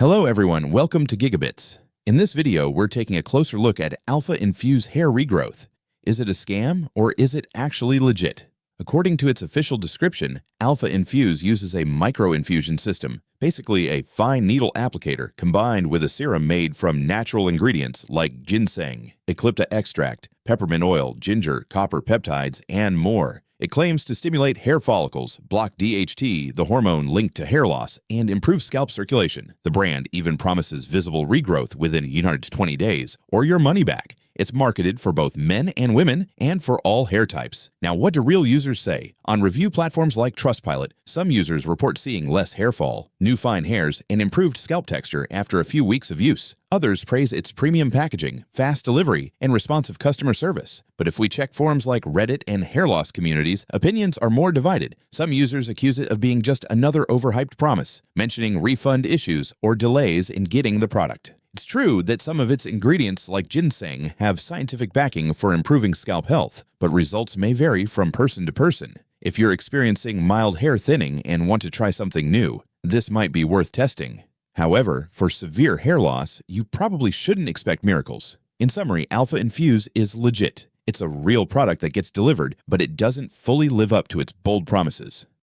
Hello everyone, welcome to GigaBits. In this video, we're taking a closer look at Alpha Infuse hair regrowth. Is it a scam or is it actually legit? According to its official description, Alpha Infuse uses a micro-infusion system, basically a fine needle applicator combined with a serum made from natural ingredients like ginseng, eucalyptus extract, peppermint oil, ginger, copper peptides, and more. It claims to stimulate hair follicles, block DHT, the hormone linked to hair loss, and improve scalp circulation. The brand even promises visible regrowth within 120 days, or your money back. It's marketed for both men and women, and for all hair types. Now, what do real users say? On review platforms like Trustpilot, some users report seeing less hair fall, new fine hairs, and improved scalp texture after a few weeks of use. Others praise its premium packaging, fast delivery, and responsive customer service. But if we check forums like Reddit and hair loss communities, opinions are more divided. Some users accuse it of being just another overhyped promise, mentioning refund issues or delays in getting the product. It's true that some of its ingredients, like ginseng, have scientific backing for improving scalp health, but results may vary from person to person. If you're experiencing mild hair thinning and want to try something new, this might be worth testing. However, for severe hair loss, you probably shouldn't expect miracles. In summary, Alpha Infuse is legit. It's a real product that gets delivered, but it doesn't fully live up to its bold promises.